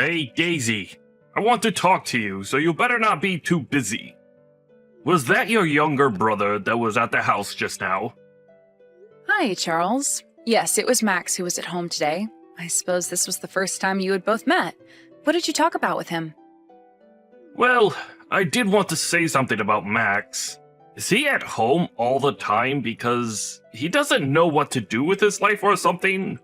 Hey, Daisy. I want to talk to you, so you better not be too busy. Was that your younger brother that was at the house just now? Hi, Charles. Yes, it was Max who was at home today. I suppose this was the first time you had both met. What did you talk about with him? Well, I did want to say something about Max. Is he at home all the time because he doesn't know what to do with his life or something?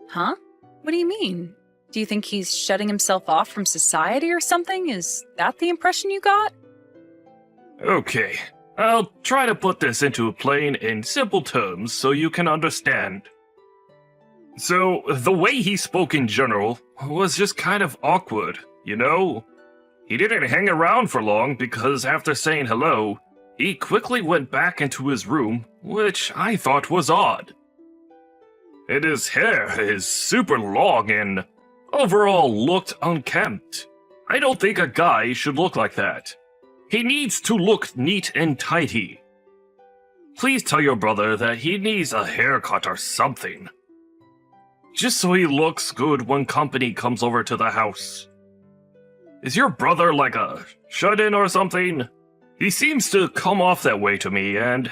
Huh? What do you mean? Do you think he's shutting himself off from society or something? Is that the impression you got? Okay, I'll try to put this into plain and simple terms so you can understand. So, the way he spoke in general was just kind of awkward, you know? He didn't hang around for long because after saying hello, he quickly went back into his room, which I thought was odd. And his hair is super long and overall looked unkempt. I don't think a guy should look like that. He needs to look neat and tidy. Please tell your brother that he needs a haircut or something. Just so he looks good when company comes over to the house. Is your brother like a shut-in or something? He seems to come off that way to me, and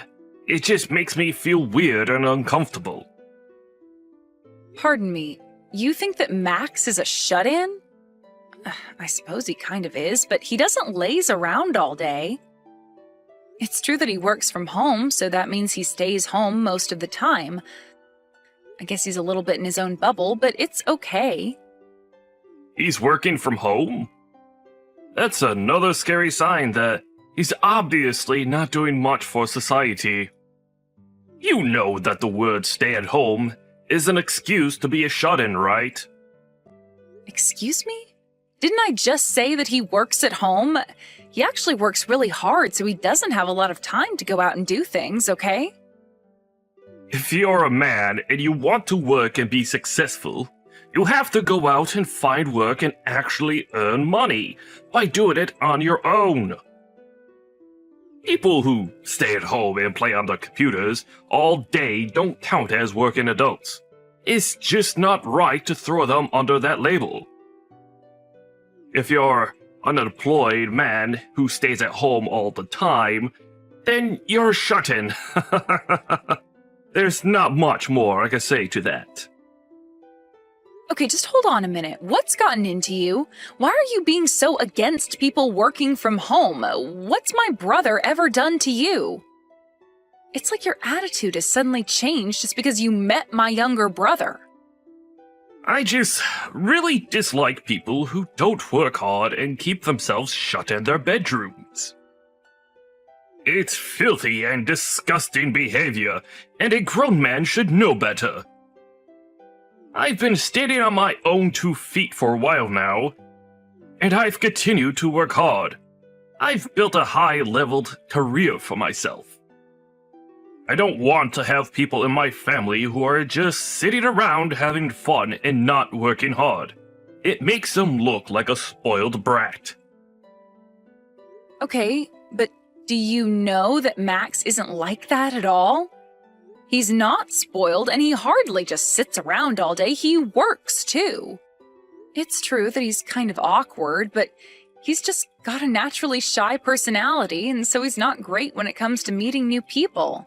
it just makes me feel weird and uncomfortable. Pardon me, you think that Max is a shut-in? I suppose he kind of is, but he doesn't laze around all day. It's true that he works from home, so that means he stays home most of the time. I guess he's a little bit in his own bubble, but it's okay. He's working from home? That's another scary sign that he's obviously not doing much for society. You know that the word stay at home is an excuse to be a shut-in, right? Excuse me? Didn't I just say that he works at home? He actually works really hard, so he doesn't have a lot of time to go out and do things, okay? If you're a man and you want to work and be successful, you have to go out and find work and actually earn money by doing it on your own. People who stay at home and play on their computers all day don't count as working adults. It's just not right to throw them under that label. If you're an unemployed man who stays at home all the time, then you're a shut-in. There's not much more I can say to that. Okay, just hold on a minute. What's gotten into you? Why are you being so against people working from home? What's my brother ever done to you? It's like your attitude has suddenly changed just because you met my younger brother. I just really dislike people who don't work hard and keep themselves shut in their bedrooms. It's filthy and disgusting behavior, and a grown man should know better. I've been standing on my own 2 feet for a while now, and I've continued to work hard. I've built a high-leveled career for myself. I don't want to have people in my family who are just sitting around having fun and not working hard. It makes them look like a spoiled brat. Okay, but do you know that Max isn't like that at all? He's not spoiled, and he hardly just sits around all day. He works, too. It's true that he's kind of awkward, but he's just got a naturally shy personality, and so he's not great when it comes to meeting new people.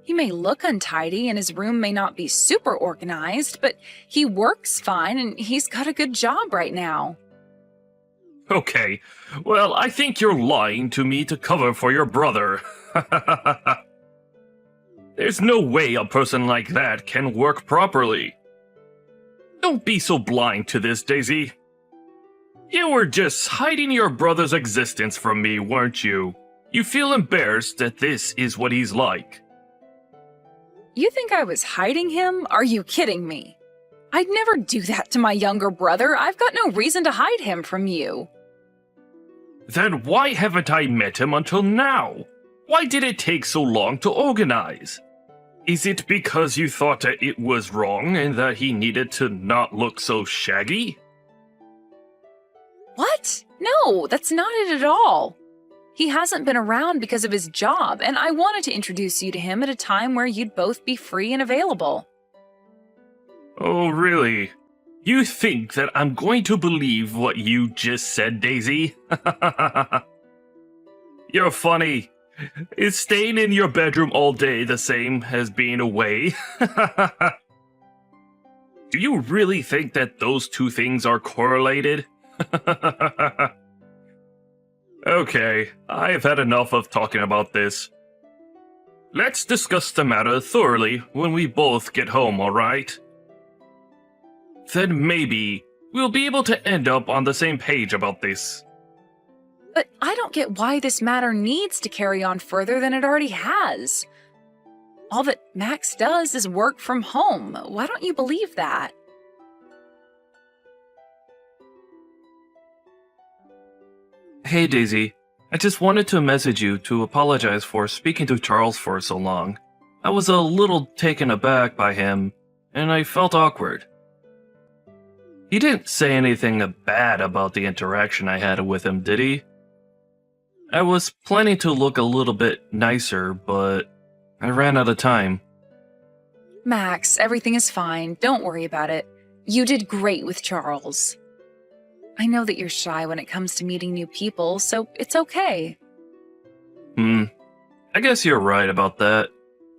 He may look untidy, and his room may not be super organized, but he works fine, and he's got a good job right now. Okay, well, I think you're lying to me to cover for your brother. There's no way a person like that can work properly. Don't be so blind to this, Daisy. You were just hiding your brother's existence from me, weren't you? You feel embarrassed that this is what he's like. You think I was hiding him? Are you kidding me? I'd never do that to my younger brother. I've got no reason to hide him from you. Then why haven't I met him until now? Why did it take so long to organize? Is it because you thought that it was wrong and that he needed to not look so shaggy? What? No, that's not it at all. He hasn't been around because of his job, and I wanted to introduce you to him at a time where you'd both be free and available. Oh, really? You think that I'm going to believe what you just said, Daisy? You're funny. Is staying in your bedroom all day the same as being away? Do you really think that those two things are correlated? Okay, I've had enough of talking about this. Let's discuss the matter thoroughly when we both get home, alright? Then maybe we'll be able to end up on the same page about this. But I don't get why this matter needs to carry on further than it already has. All that Max does is work from home. Why don't you believe that? Hey Daisy, I just wanted to message you to apologize for speaking to Charles for so long. I was a little taken aback by him, and I felt awkward. He didn't say anything bad about the interaction I had with him, did he? I was planning to look a little bit nicer, but I ran out of time. Max, everything is fine. Don't worry about it. You did great with Charles. I know that you're shy when it comes to meeting new people, so it's okay. I guess you're right about that.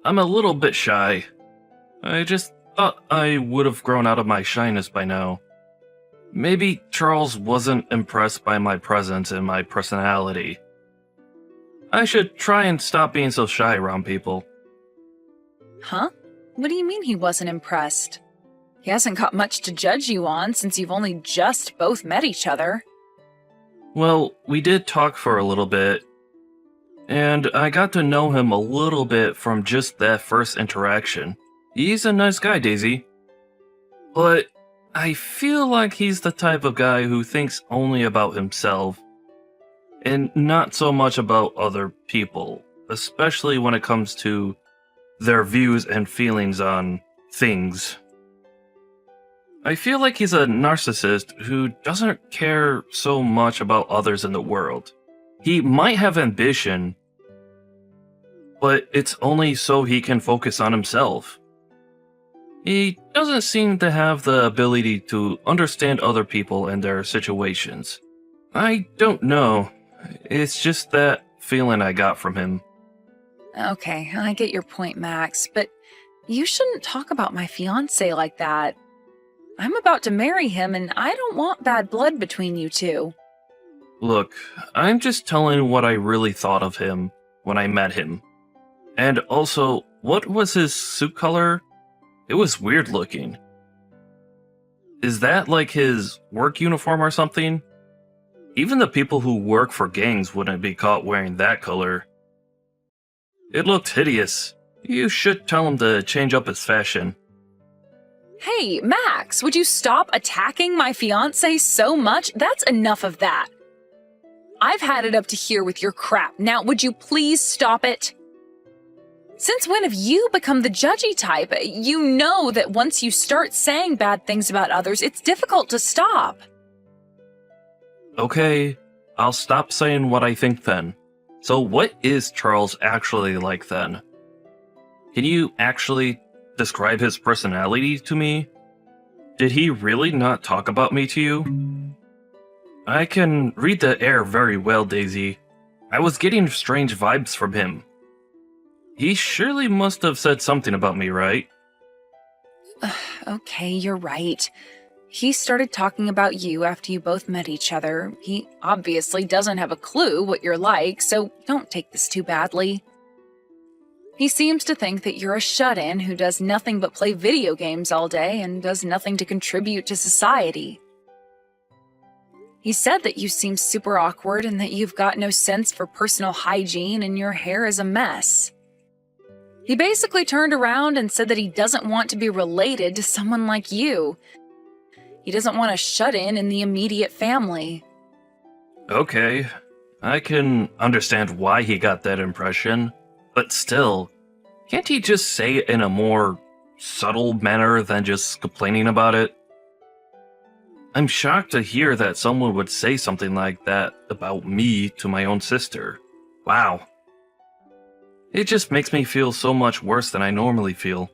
I'm a little bit shy. I just thought I would have grown out of my shyness by now. Maybe Charles wasn't impressed by my presence and my personality. I should try and stop being so shy around people. Huh? What do you mean he wasn't impressed? He hasn't got much to judge you on since you've only just both met each other. Well, we did talk for a little bit, and I got to know him a little bit from just that first interaction. He's a nice guy, Daisy. But I feel like he's the type of guy who thinks only about himself, and not so much about other people, especially when it comes to their views and feelings on things. I feel like he's a narcissist who doesn't care so much about others in the world. He might have ambition, but it's only so he can focus on himself. He doesn't seem to have the ability to understand other people and their situations. I don't know. It's just that feeling I got from him. Okay, I get your point, Max, but you shouldn't talk about my fiancé like that. I'm about to marry him, and I don't want bad blood between you two. Look, I'm just telling what I really thought of him when I met him. And also, what was his suit color? It was weird looking. Is that like his work uniform or something? Even the people who work for gangs wouldn't be caught wearing that color. It looked hideous. You should tell him to change up his fashion. Hey, Max, would you stop attacking my fiancé so much? That's enough of that. I've had it up to here with your crap. Now, would you please stop it? Since when have you become the judgy type? You know that once you start saying bad things about others, it's difficult to stop. Okay, I'll stop saying what I think then. So what is Charles actually like then? Can you actually describe his personality to me? Did he really not talk about me to you? I can read the air very well, Daisy. I was getting strange vibes from him. He surely must have said something about me, right? Okay, you're right. He started talking about you after you both met each other. He obviously doesn't have a clue what you're like, so don't take this too badly. He seems to think that you're a shut-in who does nothing but play video games all day and does nothing to contribute to society. He said that you seem super awkward and that you've got no sense for personal hygiene and your hair is a mess. He basically turned around and said that he doesn't want to be related to someone like you. He doesn't want a shut-in in the immediate family. Okay, I can understand why he got that impression, but still, can't he just say it in a more subtle manner than just complaining about it? I'm shocked to hear that someone would say something like that about me to my own sister. Wow. It just makes me feel so much worse than I normally feel.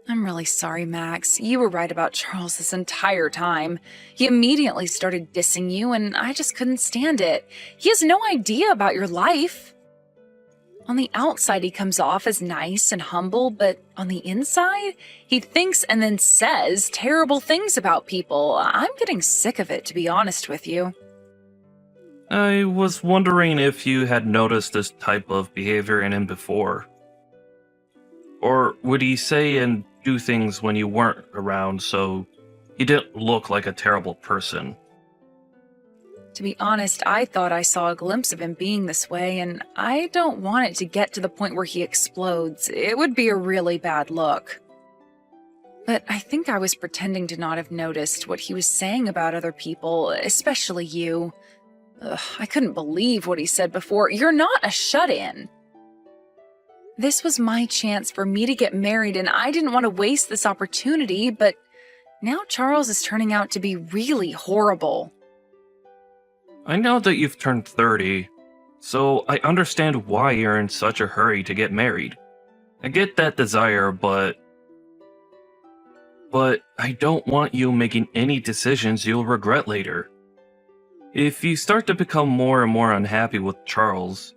I'm really sorry, Max. You were right about Charles this entire time. He immediately started dissing you, and I just couldn't stand it. He has no idea about your life. On the outside, he comes off as nice and humble, but on the inside, he thinks and then says terrible things about people. I'm getting sick of it, to be honest with you. I was wondering if you had noticed this type of behavior in him before. Or would he say and do things when you weren't around so he didn't look like a terrible person? To be honest, I thought I saw a glimpse of him being this way, and I don't want it to get to the point where he explodes. It would be a really bad look. But I think I was pretending to not have noticed what he was saying about other people, especially you. I couldn't believe what he said before. You're not a shut-in. This was my chance for me to get married, and I didn't want to waste this opportunity, but now Charles is turning out to be really horrible. I know that you've turned 30, so I understand why you're in such a hurry to get married. I get that desire, but I don't want you making any decisions you'll regret later. If you start to become more and more unhappy with Charles,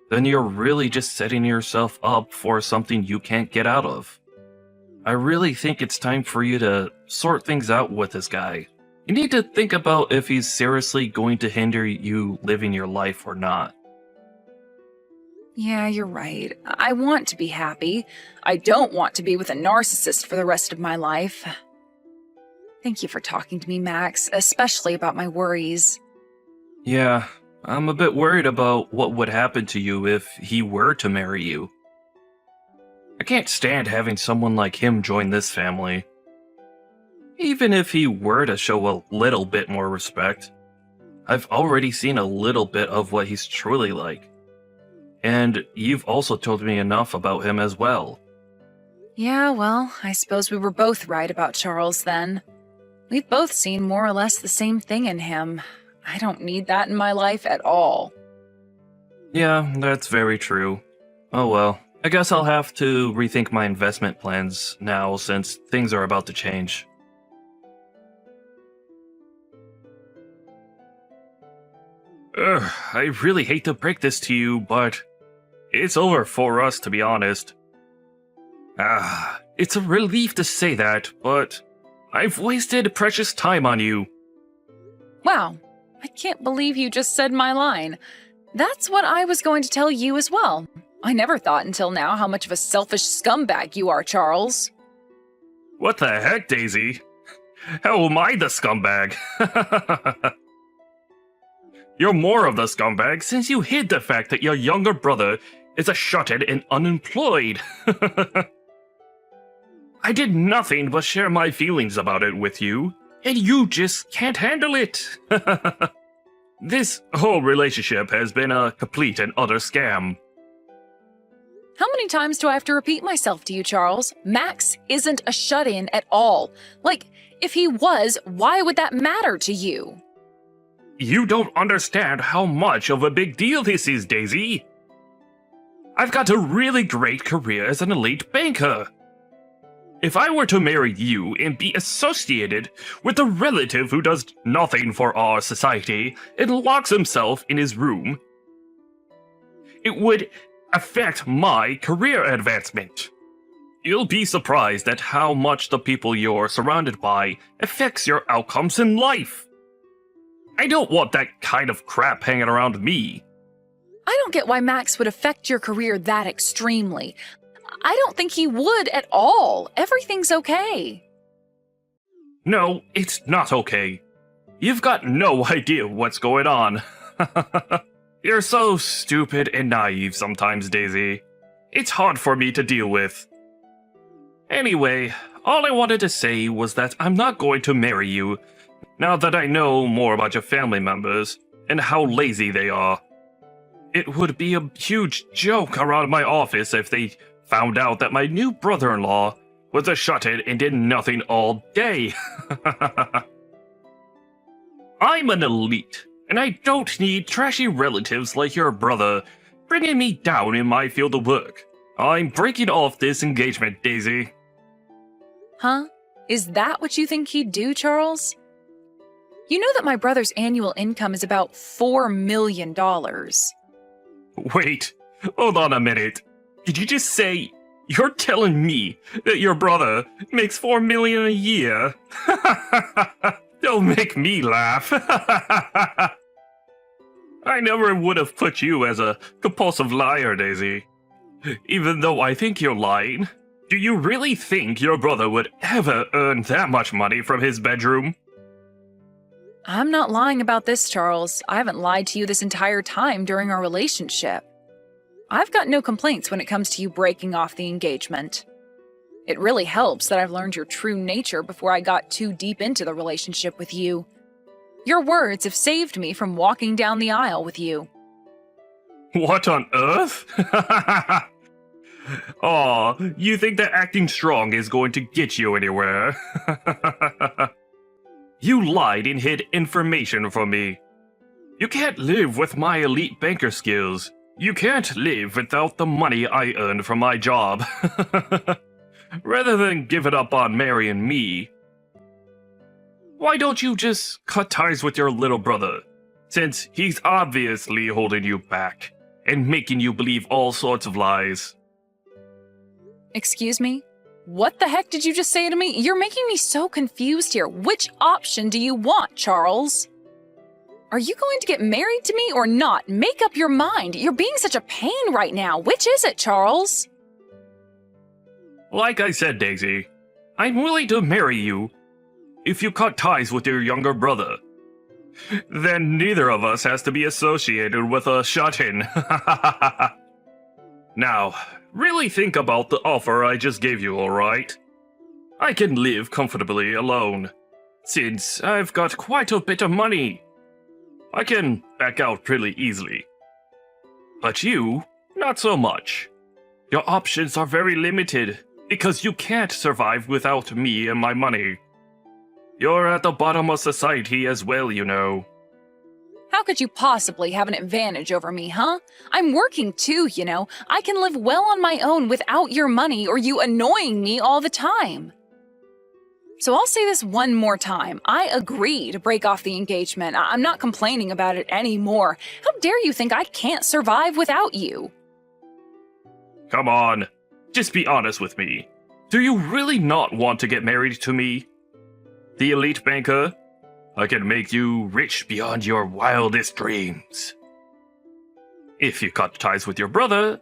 then you're really just setting yourself up for something you can't get out of. I really think it's time for you to sort things out with this guy. You need to think about if he's seriously going to hinder you living your life or not. Yeah, you're right. I want to be happy. I don't want to be with a narcissist for the rest of my life. Thank you for talking to me, Max, especially about my worries. Yeah, I'm a bit worried about what would happen to you if he were to marry you. I can't stand having someone like him join this family. Even if he were to show a little bit more respect, I've already seen a little bit of what he's truly like. And you've also told me enough about him as well. Yeah, well, I suppose we were both right about Charles then. We've both seen more or less the same thing in him. I don't need that in my life at all. Yeah, that's very true. Oh well, I guess I'll have to rethink my investment plans now since things are about to change. I really hate to break this to you, but it's over for us, to be honest. It's a relief to say that, but I've wasted precious time on you. Wow, I can't believe you just said my line. That's what I was going to tell you as well. I never thought until now how much of a selfish scumbag you are, Charles. What the heck, Daisy? How am I the scumbag? You're more of the scumbag since you hid the fact that your younger brother is a shut-in and unemployed. I did nothing but share my feelings about it with you, and you just can't handle it. This whole relationship has been a complete and utter scam. How many times do I have to repeat myself to you, Charles? Max isn't a shut-in at all. Like, if he was, why would that matter to you? You don't understand how much of a big deal this is, Daisy. I've got a really great career as an elite banker. If I were to marry you and be associated with a relative who does nothing for our society and locks himself in his room, it would affect my career advancement. You'll be surprised at how much the people you're surrounded by affects your outcomes in life. I don't want that kind of crap hanging around me. I don't get why Max would affect your career that extremely. I don't think he would at all. Everything's okay. No, it's not okay. You've got no idea what's going on. You're so stupid and naive sometimes, Daisy. It's hard for me to deal with. Anyway, all I wanted to say was that I'm not going to marry you, now that I know more about your family members and how lazy they are. It would be a huge joke around my office if they found out that my new brother-in-law was a shut-in and did nothing all day. I'm an elite, and I don't need trashy relatives like your brother bringing me down in my field of work. I'm breaking off this engagement, Daisy. Huh? Is that what you think he'd do, Charles? You know that my brother's annual income is about $4 million. Wait, hold on a minute. Did you just say you're telling me that your brother makes $4 million a year? Don't make me laugh. I never would have put you as a compulsive liar, Daisy. Even though I think you're lying, do you really think your brother would ever earn that much money from his bedroom? I'm not lying about this, Charles. I haven't lied to you this entire time during our relationship. I've got no complaints when it comes to you breaking off the engagement. It really helps that I've learned your true nature before I got too deep into the relationship with you. Your words have saved me from walking down the aisle with you. What on earth? Aw, you think that acting strong is going to get you anywhere? You lied and hid information from me. You can't live with my elite banker skills. You can't live without the money I earned from my job. Rather than give it up on marrying me, why don't you just cut ties with your little brother, since he's obviously holding you back and making you believe all sorts of lies? Excuse me? What the heck did you just say to me? You're making me so confused here. Which option do you want, Charles? Are you going to get married to me or not? Make up your mind. You're being such a pain right now. Which is it, Charles? Like I said, Daisy, I'm willing to marry you if you cut ties with your younger brother. Then neither of us has to be associated with a shut-in. Now, really think about the offer I just gave you, alright? I can live comfortably alone, since I've got quite a bit of money. I can back out pretty easily. But you, not so much. Your options are very limited, because you can't survive without me and my money. You're at the bottom of society as well, you know. How could you possibly have an advantage over me, huh? I'm working too, you know. I can live well on my own without your money or you annoying me all the time. So I'll say this one more time. I agree to break off the engagement. I'm not complaining about it anymore. How dare you think I can't survive without you? Come on, just be honest with me. Do you really not want to get married to me? The elite banker? I can make you rich beyond your wildest dreams. If you cut ties with your brother,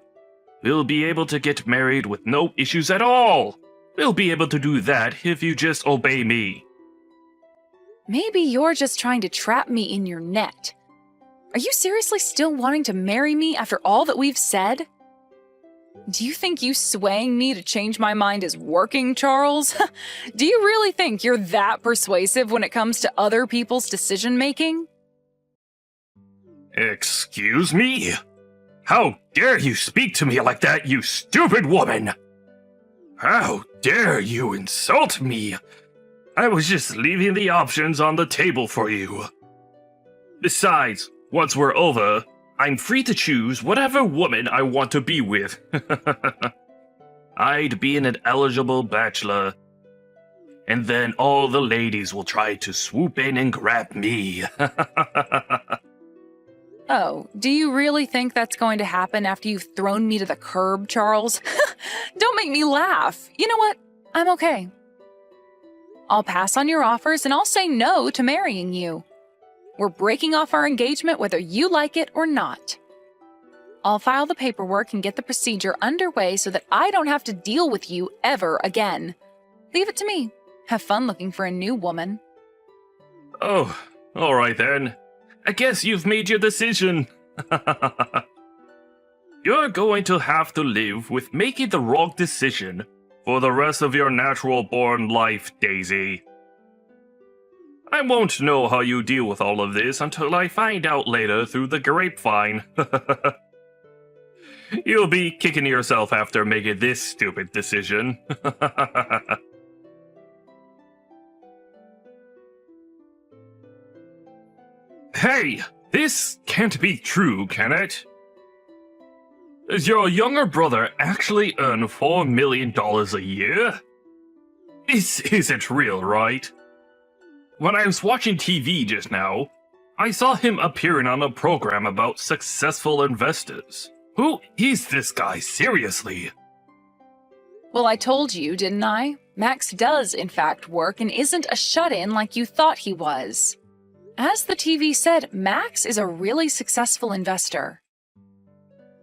we'll be able to get married with no issues at all. We'll be able to do that if you just obey me. Maybe you're just trying to trap me in your net. Are you seriously still wanting to marry me after all that we've said? Do you think you swaying me to change my mind is working, Charles? Do you really think you're that persuasive when it comes to other people's decision-making? Excuse me? How dare you speak to me like that, you stupid woman? How dare you insult me? I was just leaving the options on the table for you. Besides, once we're over, I'm free to choose whatever woman I want to be with. I'd be an eligible bachelor. And then all the ladies will try to swoop in and grab me. Oh, do you really think that's going to happen after you've thrown me to the curb, Charles? Don't make me laugh. You know what? I'm okay. I'll pass on your offers and I'll say no to marrying you. We're breaking off our engagement whether you like it or not. I'll file the paperwork and get the procedure underway so that I don't have to deal with you ever again. Leave it to me. Have fun looking for a new woman. Oh, alright then. I guess you've made your decision. You're going to have to live with making the wrong decision for the rest of your natural-born life, Daisy. I won't know how you deal with all of this until I find out later through the grapevine. You'll be kicking yourself after making this stupid decision. Hey, this can't be true, can it? Does your younger brother actually earn $4 million a year? This isn't real, right? When I was watching TV just now, I saw him appearing on a program about successful investors. Who is this guy, seriously? Well, I told you, didn't I? Max does, in fact, work and isn't a shut-in like you thought he was. As the TV said, Max is a really successful investor.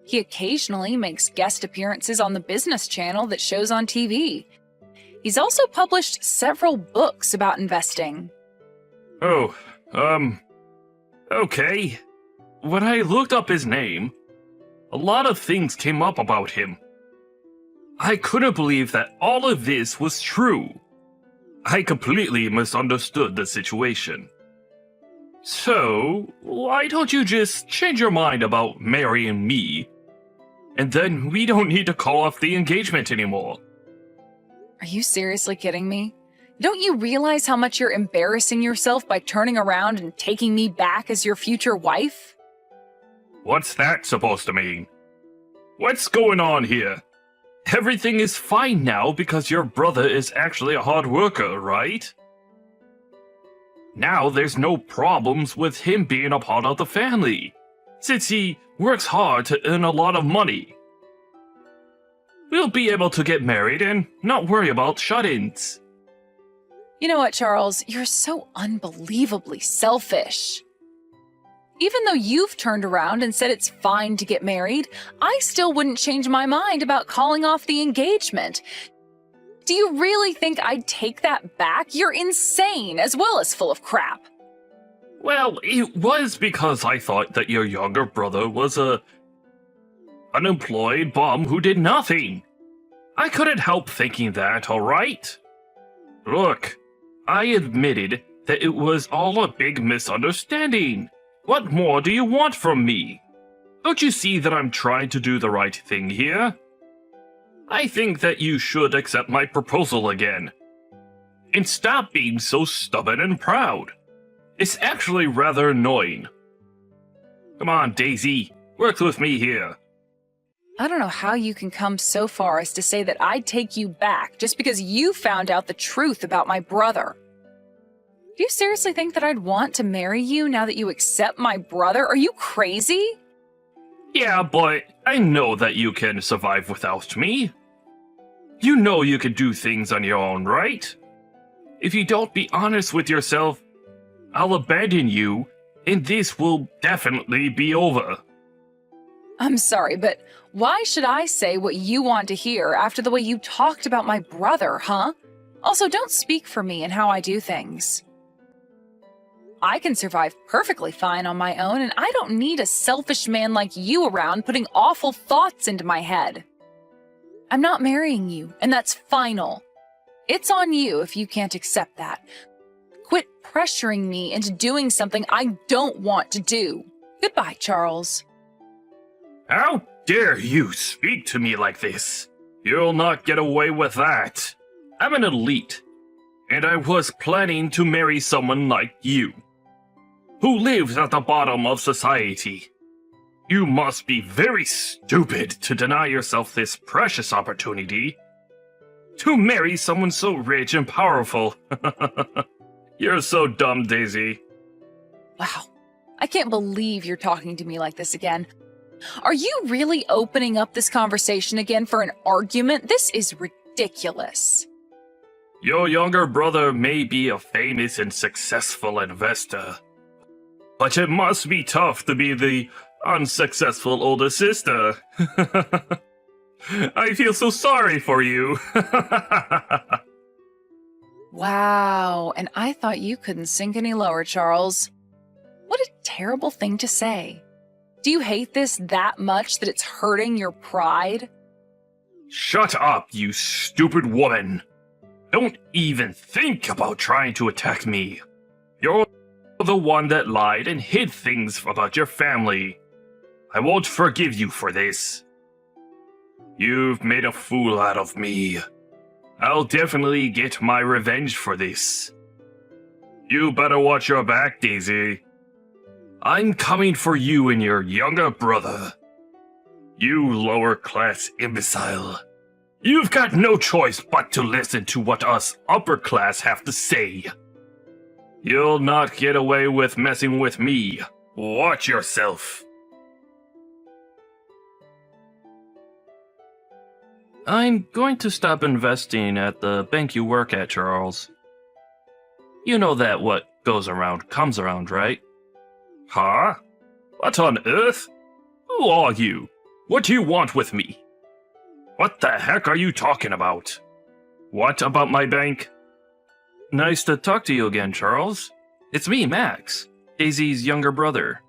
He occasionally makes guest appearances on the business channel that shows on TV. He's also published several books about investing. Oh, okay. When I looked up his name, a lot of things came up about him. I couldn't believe that all of this was true. I completely misunderstood the situation. So, why don't you just change your mind about marrying me? And then we don't need to call off the engagement anymore. Are you seriously kidding me? Don't you realize how much you're embarrassing yourself by turning around and taking me back as your future wife? What's that supposed to mean? What's going on here? Everything is fine now because your brother is actually a hard worker, right? Now there's no problems with him being a part of the family, since he works hard to earn a lot of money. We'll be able to get married and not worry about shut-ins. You know what, Charles? You're so unbelievably selfish. Even though you've turned around and said it's fine to get married, I still wouldn't change my mind about calling off the engagement. Do you really think I'd take that back? You're insane, as well as full of crap. Well, it was because I thought that your younger brother was a unemployed bum who did nothing. I couldn't help thinking that, alright? Look, I admitted that it was all a big misunderstanding. What more do you want from me? Don't you see that I'm trying to do the right thing here? I think that you should accept my proposal again. And stop being so stubborn and proud. It's actually rather annoying. Come on, Daisy, work with me here. I don't know how you can come so far as to say that I'd take you back just because you found out the truth about my brother. Do you seriously think that I'd want to marry you now that you accept my brother? Are you crazy? Yeah, but I know that you can survive without me. You know you can do things on your own, right? If you don't be honest with yourself, I'll abandon you, and this will definitely be over. I'm sorry, but why should I say what you want to hear after the way you talked about my brother, huh? Also, don't speak for me and how I do things. I can survive perfectly fine on my own, and I don't need a selfish man like you around putting awful thoughts into my head. I'm not marrying you, and that's final. It's on you if you can't accept that. Quit pressuring me into doing something I don't want to do. Goodbye, Charles. How dare you speak to me like this? You'll not get away with that. I'm an elite, and I was planning to marry someone like you, who lives at the bottom of society. You must be very stupid to deny yourself this precious opportunity to marry someone so rich and powerful. You're so dumb, Daisy. Wow, I can't believe you're talking to me like this again. Are you really opening up this conversation again for an argument? This is ridiculous. Your younger brother may be a famous and successful investor, but it must be tough to be the unsuccessful older sister. I feel so sorry for you. Wow, and I thought you couldn't sink any lower, Charles. What a terrible thing to say. Do you hate this that much that it's hurting your pride? Shut up, you stupid woman. Don't even think about trying to attack me. You're the one that lied and hid things about your family. I won't forgive you for this. You've made a fool out of me. I'll definitely get my revenge for this. You better watch your back, Daisy. I'm coming for you and your younger brother. You lower-class imbecile. You've got no choice but to listen to what us upper class have to say. You'll not get away with messing with me. Watch yourself. I'm going to stop investing at the bank you work at, Charles. You know that what goes around comes around, right? Huh? What on earth? Who are you? What do you want with me? What the heck are you talking about? What about my bank? Nice to talk to you again, Charles. It's me, Max, Daisy's younger brother.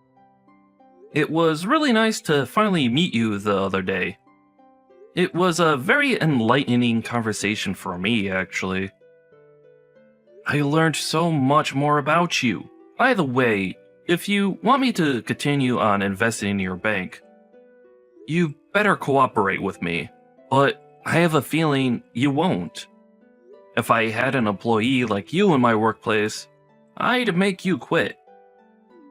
It was really nice to finally meet you the other day. It was a very enlightening conversation for me, actually. I learned so much more about you. By the way, if you want me to continue on investing in your bank, you better cooperate with me, but I have a feeling you won't. If I had an employee like you in my workplace, I'd make you quit.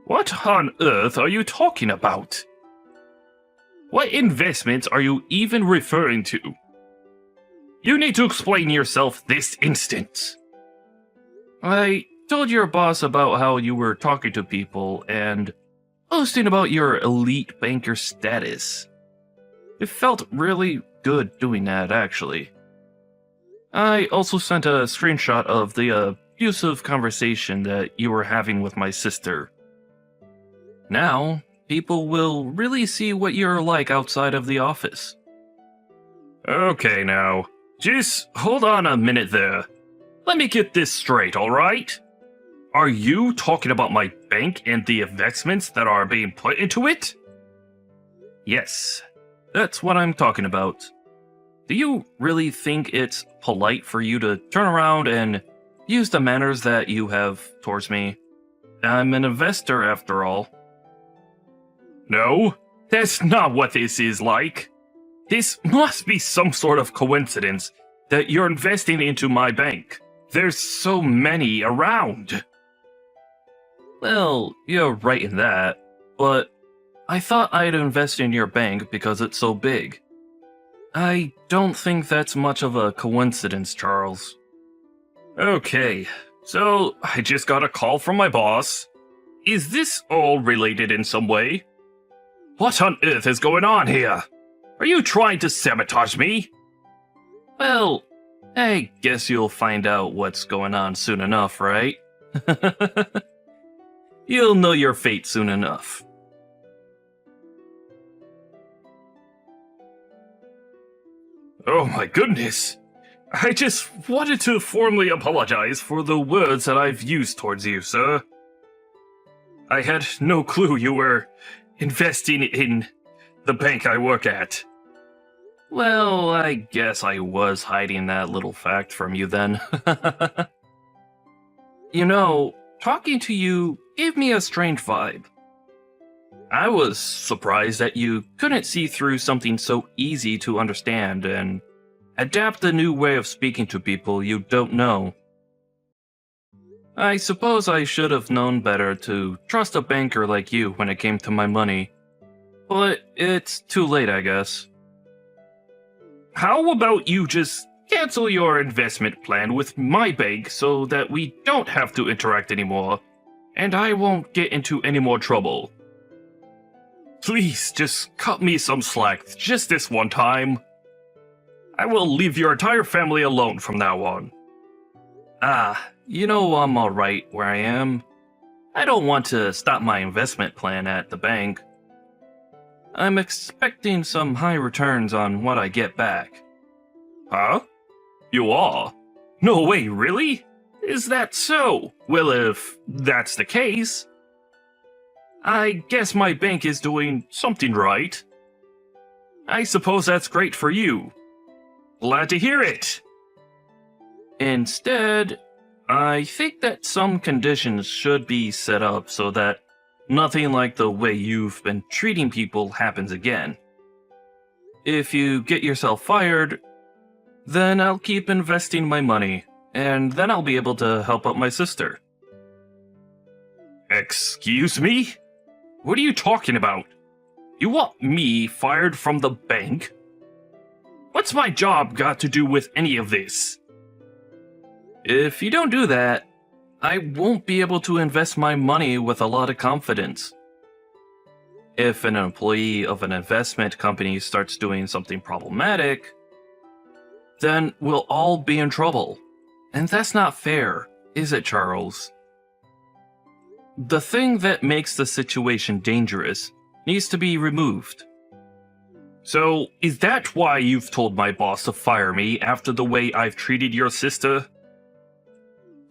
What on earth are you talking about? What investments are you even referring to? You need to explain yourself this instant. I told your boss about how you were talking to people and boasting about your elite banker status. It felt really good doing that, actually. I also sent a screenshot of the abusive conversation that you were having with my sister. Now, people will really see what you're like outside of the office. Okay, now, just hold on a minute there. Let me get this straight, alright? Are you talking about my bank and the investments that are being put into it? Yes, that's what I'm talking about. Do you really think it's polite for you to turn around and use the manners that you have towards me? I'm an investor, after all. No, that's not what this is like. This must be some sort of coincidence that you're investing into my bank. There's so many around. Well, you're right in that, but I thought I'd invest in your bank because it's so big. I don't think that's much of a coincidence, Charles. Okay, so I just got a call from my boss. Is this all related in some way? What on earth is going on here? Are you trying to sabotage me? Well, I guess you'll find out what's going on soon enough, right? You'll know your fate soon enough. Oh my goodness! I just wanted to formally apologize for the words that I've used towards you, sir. I had no clue you were investing in the bank I work at. Well, I guess I was hiding that little fact from you then. You know, talking to you gave me a strange vibe. I was surprised that you couldn't see through something so easy to understand and adapt a new way of speaking to people you don't know. I suppose I should have known better to trust a banker like you when it came to my money. But it's too late, I guess. How about you just cancel your investment plan with my bank so that we don't have to interact anymore, and I won't get into any more trouble. Please, just cut me some slack just this one time. I will leave your entire family alone from now on. You know I'm alright where I am. I don't want to stop my investment plan at the bank. I'm expecting some high returns on what I get back. Huh? You are? No way, really? Is that so? Well, if that's the case, I guess my bank is doing something right. I suppose that's great for you. Glad to hear it. Instead, I think that some conditions should be set up so that nothing like the way you've been treating people happens again. If you get yourself fired, then I'll keep investing my money, and then I'll be able to help out my sister. Excuse me? What are you talking about? You want me fired from the bank? What's my job got to do with any of this? If you don't do that, I won't be able to invest my money with a lot of confidence. If an employee of an investment company starts doing something problematic, then we'll all be in trouble. And that's not fair, is it, Charles? The thing that makes the situation dangerous needs to be removed. So, is that why you've told my boss to fire me after the way I've treated your sister?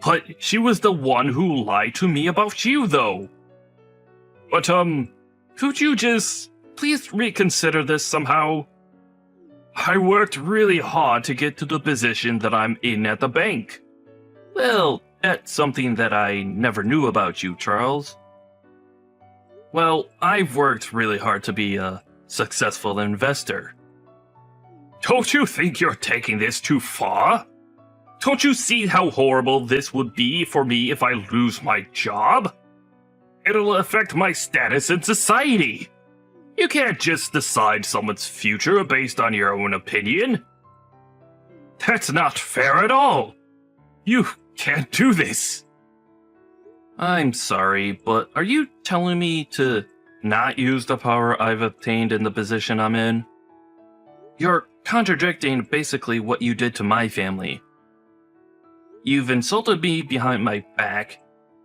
But she was the one who lied to me about you, though. But, could you just please reconsider this somehow? I worked really hard to get to the position that I'm in at the bank. Well, that's something that I never knew about you, Charles. Well, I've worked really hard to be a successful investor. Don't you think you're taking this too far? Don't you see how horrible this would be for me if I lose my job? It'll affect my status in society. You can't just decide someone's future based on your own opinion. That's not fair at all. You can't do this. I'm sorry, but are you telling me to not use the power I've obtained in the position I'm in? You're contradicting basically what you did to my family. You've insulted me behind my back,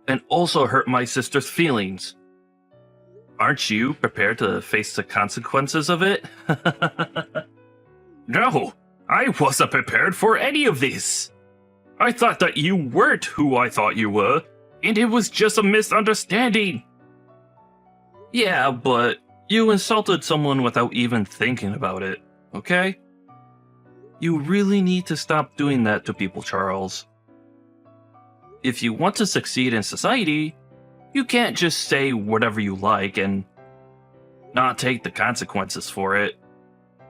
and also hurt my sister's feelings. Aren't you prepared to face the consequences of it? No, I wasn't prepared for any of this. I thought that you weren't who I thought you were, and it was just a misunderstanding. Yeah, but you insulted someone without even thinking about it, okay? You really need to stop doing that to people, Charles. If you want to succeed in society, you can't just say whatever you like and not take the consequences for it.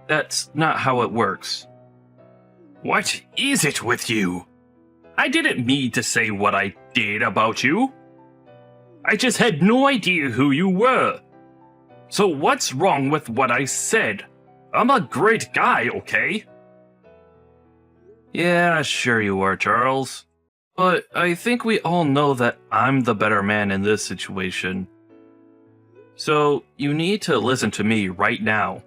That's not how it works. What is it with you? I didn't mean to say what I did about you. I just had no idea who you were. So what's wrong with what I said? I'm a great guy, okay? Yeah, sure you are, Charles. But I think we all know that I'm the better man in this situation. So you need to listen to me right now.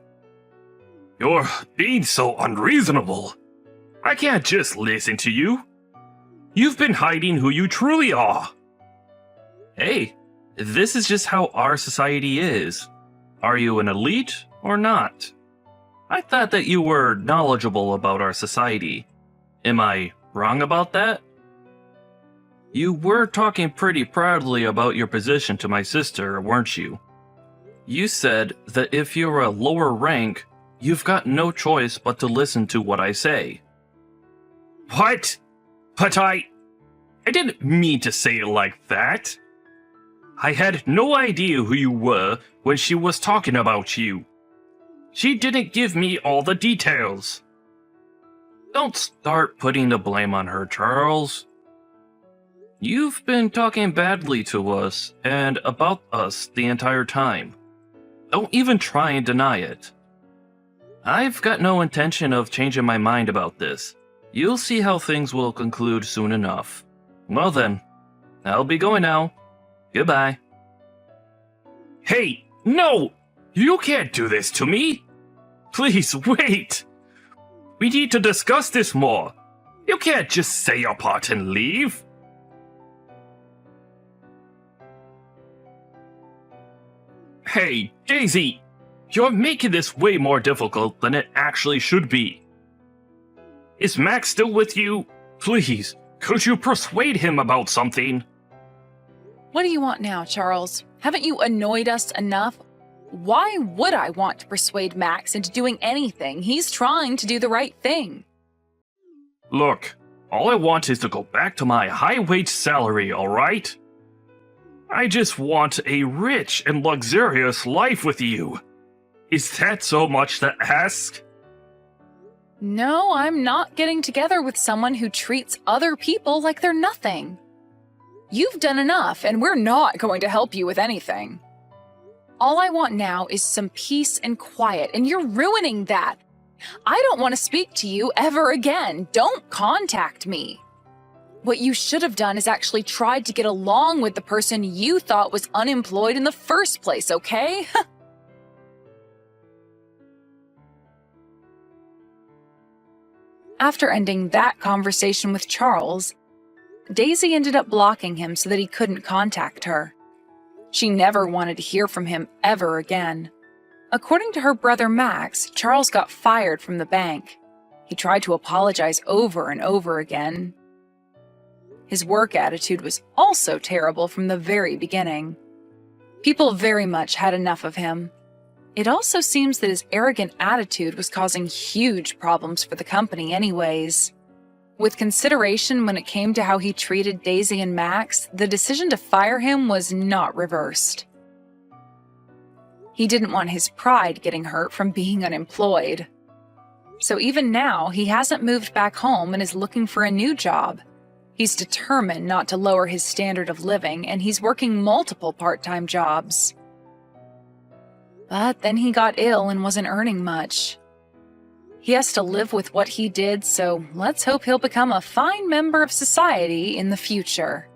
You're being so unreasonable. I can't just listen to you. You've been hiding who you truly are. Hey, this is just how our society is. Are you an elite or not? I thought that you were knowledgeable about our society. Am I wrong about that? You were talking pretty proudly about your position to my sister, weren't you? You said that if you're a lower rank, you've got no choice but to listen to what I say. What? But I didn't mean to say it like that. I had no idea who you were when she was talking about you. She didn't give me all the details. Don't start putting the blame on her, Charles. You've been talking badly to us and about us the entire time. Don't even try and deny it. I've got no intention of changing my mind about this. You'll see how things will conclude soon enough. Well then, I'll be going now. Goodbye. Hey, no! You can't do this to me! Please, wait! We need to discuss this more. You can't just say your part and leave. Hey, Daisy! You're making this way more difficult than it actually should be. Is Max still with you? Please, could you persuade him about something? What do you want now, Charles? Haven't you annoyed us enough? Why would I want to persuade Max into doing anything? He's trying to do the right thing. Look, all I want is to go back to my high-wage salary, alright? I just want a rich and luxurious life with you. Is that so much to ask? No, I'm not getting together with someone who treats other people like they're nothing. You've done enough, and we're not going to help you with anything. All I want now is some peace and quiet, and you're ruining that. I don't want to speak to you ever again. Don't contact me. What you should have done is actually tried to get along with the person you thought was unemployed in the first place, okay? After ending that conversation with Charles, Daisy ended up blocking him so that he couldn't contact her. She never wanted to hear from him ever again. According to her brother Max, Charles got fired from the bank. He tried to apologize over and over again. His work attitude was also terrible from the very beginning. People very much had enough of him. It also seems that his arrogant attitude was causing huge problems for the company anyways. With consideration when it came to how he treated Daisy and Max, the decision to fire him was not reversed. He didn't want his pride getting hurt from being unemployed. So even now, he hasn't moved back home and is looking for a new job. He's determined not to lower his standard of living, and he's working multiple part-time jobs. But then he got ill and wasn't earning much. He has to live with what he did, so let's hope he'll become a fine member of society in the future.